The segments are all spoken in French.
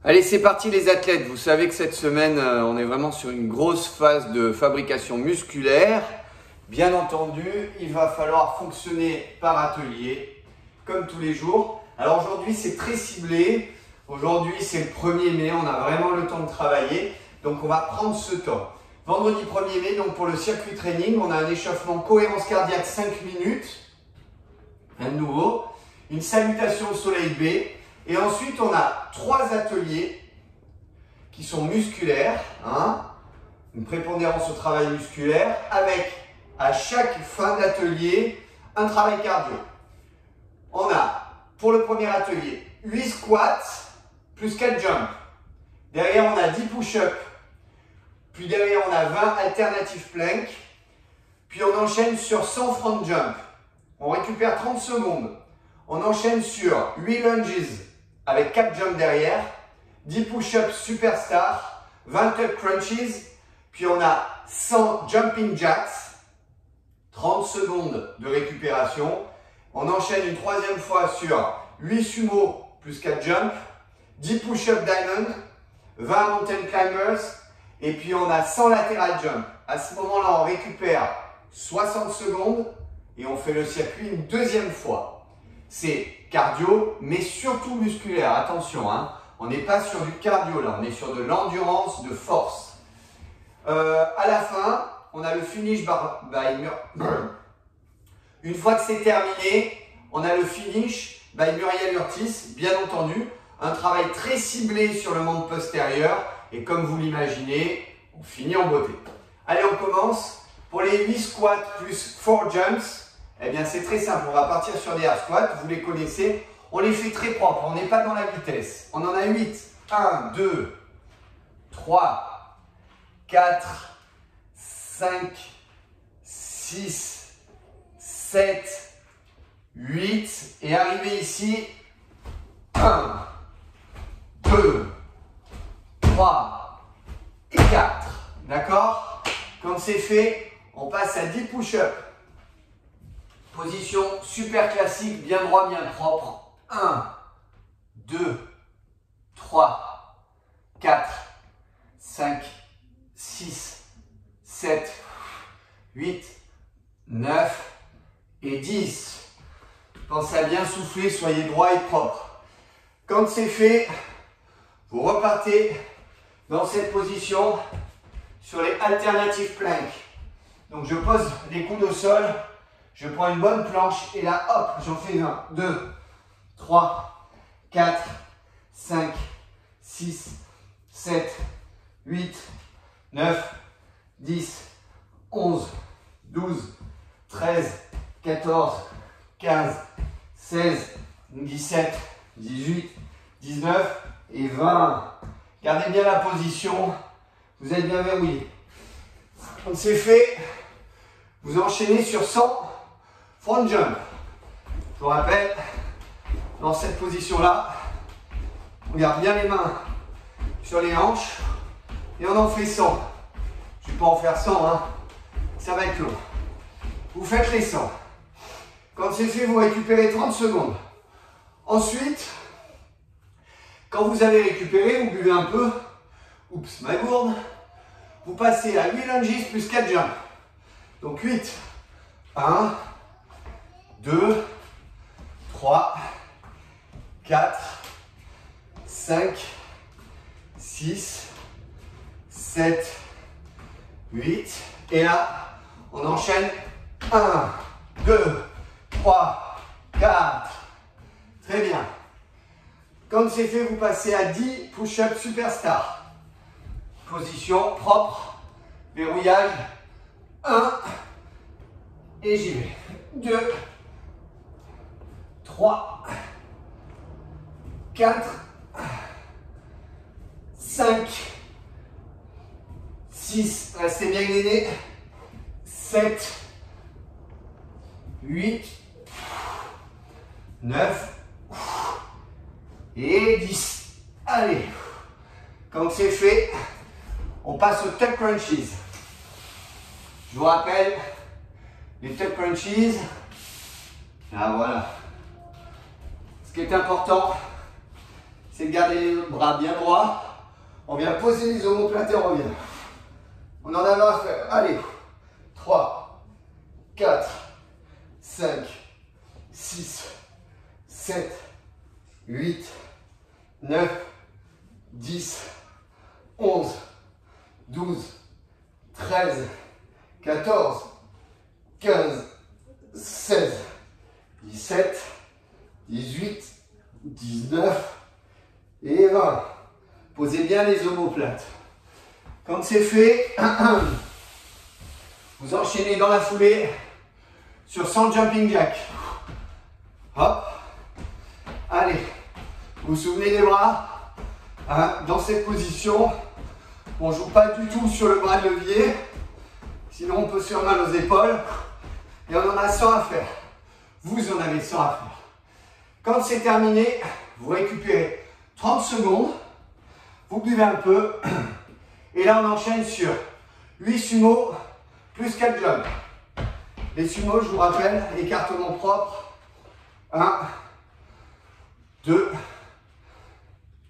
Allez, c'est parti les athlètes. Vous savez que cette semaine, on est vraiment sur une grosse phase de fabrication musculaire. Bien entendu, il va falloir fonctionner par atelier, comme tous les jours. Alors aujourd'hui, c'est très ciblé. Aujourd'hui, c'est le 1er mai, on a vraiment le temps de travailler. Donc on va prendre ce temps. Vendredi 1er mai, donc pour le circuit training, on a un échauffement cohérence cardiaque 5 minutes. Un nouveau. Une salutation au soleil B. Et ensuite, on a 3 ateliers qui sont musculaires, une prépondérance au travail musculaire, avec à chaque fin d'atelier un travail cardio. On a, pour le premier atelier, 8 squats plus 4 jumps. Derrière, on a 10 push-ups. Puis derrière, on a 20 alternative plank. Puis on enchaîne sur 100 front jump. On récupère 30 secondes. On enchaîne sur 8 lunges avec 4 jumps derrière, 10 push-ups superstar, 20 tuck crunches, puis on a 100 jumping jacks, 30 secondes de récupération. On enchaîne une troisième fois sur 8 sumo plus 4 jumps, 10 push-ups diamond, 20 mountain climbers, et puis on a 100 lateral jump. À ce moment-là, on récupère 60 secondes et on fait le circuit une deuxième fois. C'est cardio, mais surtout musculaire. Attention, on n'est pas sur du cardio là, on est sur de l'endurance, de force. À la fin, on a le finish by Une fois que c'est terminé, on a le finish by Muriel Urtis, bien entendu. Un travail très ciblé sur le membre postérieur. Et comme vous l'imaginez, on finit en beauté. Allez, on commence. Pour les 8 squats plus 4 jumps, eh bien, c'est très simple. On va partir sur des half squats. Vous les connaissez. On les fait très propres. On n'est pas dans la vitesse. On en a 8. 1, 2, 3, 4, 5, 6, 7, 8. Et arrivé ici, 1, 2, 3 et 4. D'accord? Quand c'est fait, on passe à 10 push-ups. Position super classique, bien droit, bien propre. 1, 2, 3, 4, 5, 6, 7, 8, 9 et 10. Pensez à bien souffler, soyez droit et propre. Quand c'est fait, vous repartez dans cette position sur les alternative plank. Donc je pose les coudes au sol. Je prends une bonne planche et là, hop, j'en fais 1, 2, 3, 4, 5, 6, 7, 8, 9, 10, 11, 12, 13, 14, 15, 16, 17, 18, 19 et 20. Gardez bien la position, vous êtes bien verrouillé. Quand c'est fait, vous enchaînez sur 100 front jump. Je vous rappelle, dans cette position-là, on garde bien les mains sur les hanches et on en fait 100. Je ne vais pas en faire 100, ça va être long. Vous faites les 100. Quand c'est fait, vous récupérez 30 secondes. Ensuite, quand vous avez récupéré, vous buvez un peu. Oups, ma gourde. Vous passez à 8 lunges plus 4 jumps. Donc 8. 1, 2, 3, 4, 5, 6, 7, 8. Et là, on enchaîne 1, 2, 3, 4. Très bien. Quand c'est fait, vous passez à 10 push-ups superstar. Position propre, verrouillage. 1, et j'y vais. 2, 3, 4, 5, 6, restez bien gainés, 7, 8, 9 et 10. Allez, quand c'est fait, on passe aux tuck crunches. Je vous rappelle, les tuck crunches, voilà. Ce qui est important, c'est de garder les bras bien droits. On vient poser les omoplates et on revient. On en a à faire. Allez. 3, 4, 5, 6, 7, 8, 9, 10, 11, 12, 13, 14, 15, 16, 17, 18, 19 et 20. Posez bien les omoplates. Quand c'est fait, vous enchaînez dans la foulée sur 100 jumping jack. Hop. Allez. Vous souvenez des bras. Dans cette position, on ne joue pas du tout sur le bras de levier. Sinon, on peut se faire mal aux épaules. Et on en a 100 à faire. Vous en avez 100 à faire. Quand c'est terminé, vous récupérez 30 secondes. Vous buvez un peu. Et là, on enchaîne sur 8 sumo plus 4 jumps. Les sumo, je vous rappelle, écartement propre. 1, 2,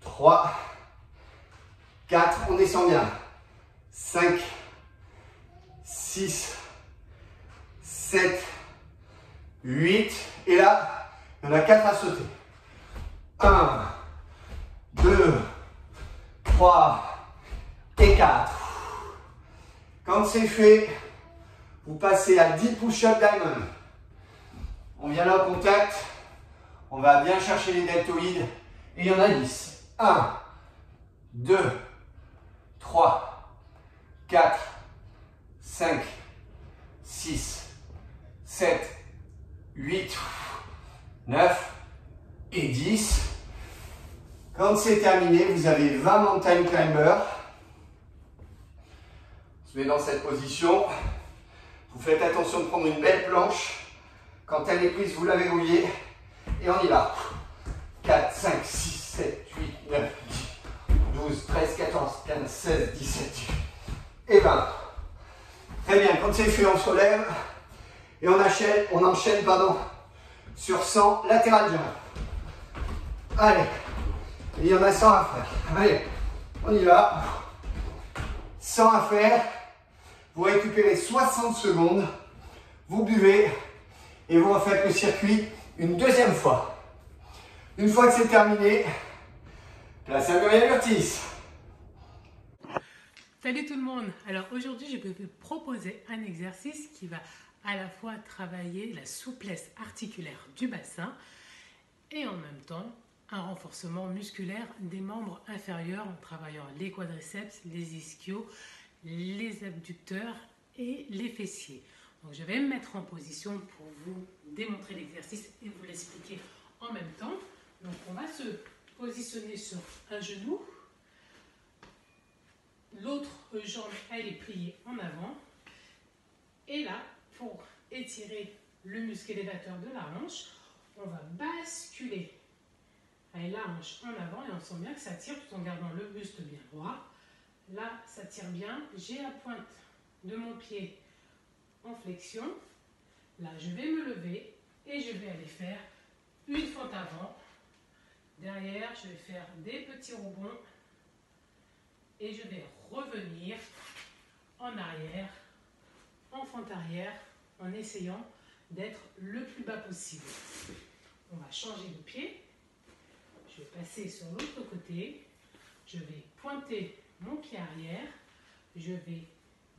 3, 4. On descend bien. 5, 6, 7, 8. Et là, il y en a 4 à sauter. 1, 2, 3 et 4. Quand c'est fait, vous passez à 10 push-up diamond. On vient là au contact. On va bien chercher les deltoïdes. Et il y en a 10. 1, 2, 3, 4, 5, 6, 7, 8, 9 et 10. Quand c'est terminé, vous avez 20 mountain climbers. Vous met dans cette position. Vous faites attention de prendre une belle planche. Quand elle est prise, vous la verrouillez. Et on y va. 4, 5, 6, 7, 8, 9, 10, 12, 13, 14, 15, 16, 17, 18 et 20. Très bien, quand c'est fait, on se relève. Et on enchaîne sur 100 latéral jump. Allez. Il y en a 100 à faire. Allez, on y va. 100 à faire. Vous récupérez 60 secondes. Vous buvez. Et vous refaites le circuit une deuxième fois. Une fois que c'est terminé, place à Muriel Urtis. Salut tout le monde. Alors aujourd'hui, je vais vous proposer un exercice qui va à la fois travailler la souplesse articulaire du bassin et en même temps un renforcement musculaire des membres inférieurs en travaillant les quadriceps, les ischios, les abducteurs et les fessiers. Donc je vais me mettre en position pour vous démontrer l'exercice et vous l'expliquer en même temps. Donc on va se positionner sur un genou. L'autre jambe, elle est pliée en avant. Et là, pour étirer le muscle élévateur de la hanche, on va basculer la hanche en avant et on sent bien que ça tire tout en gardant le buste bien droit. Là, ça tire bien. J'ai la pointe de mon pied en flexion. Là, je vais me lever et je vais aller faire une fente avant. Derrière, je vais faire des petits rebonds et je vais revenir en arrière, en fente arrière, en essayant d'être le plus bas possible. On va changer de pied. Je vais passer sur l'autre côté. Je vais pointer mon pied arrière. Je vais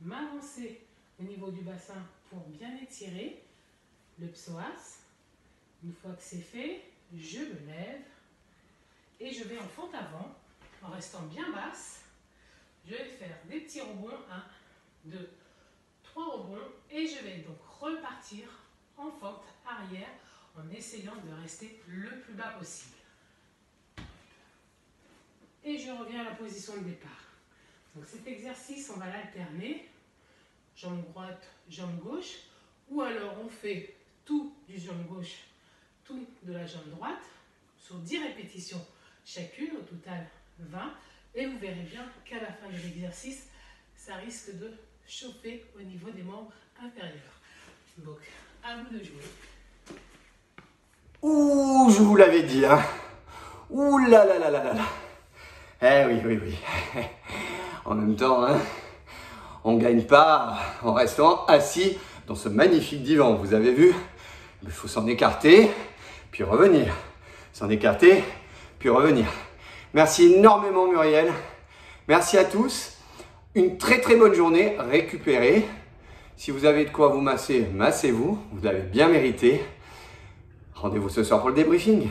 m'avancer au niveau du bassin pour bien étirer le psoas. Une fois que c'est fait, je me lève et je vais en fente avant en restant bien basse. Je vais faire des petits rebonds, 1, 2, 3 rebonds et je vais donc repartir en fente arrière en essayant de rester le plus bas possible. Et je reviens à la position de départ. Donc cet exercice, on va l'alterner, jambe droite, jambe gauche, ou alors on fait tout du jambe gauche, tout de la jambe droite, sur 10 répétitions chacune, au total 20, et vous verrez bien qu'à la fin de l'exercice, ça risque de chauffer au niveau des membres inférieurs. Donc, à vous de jouer. Ouh, je vous l'avais dit, hein. Ouh là là là là là là. Eh oui, oui, oui. En même temps, hein, on ne gagne pas en restant assis dans ce magnifique divan. Vous avez vu? Il faut s'en écarter, puis revenir. S'en écarter, puis revenir. Merci énormément Muriel. Merci à tous. Une très très bonne journée. Récupérez. Si vous avez de quoi vous masser, massez-vous. Vous l'avez bien mérité. Rendez-vous ce soir pour le débriefing.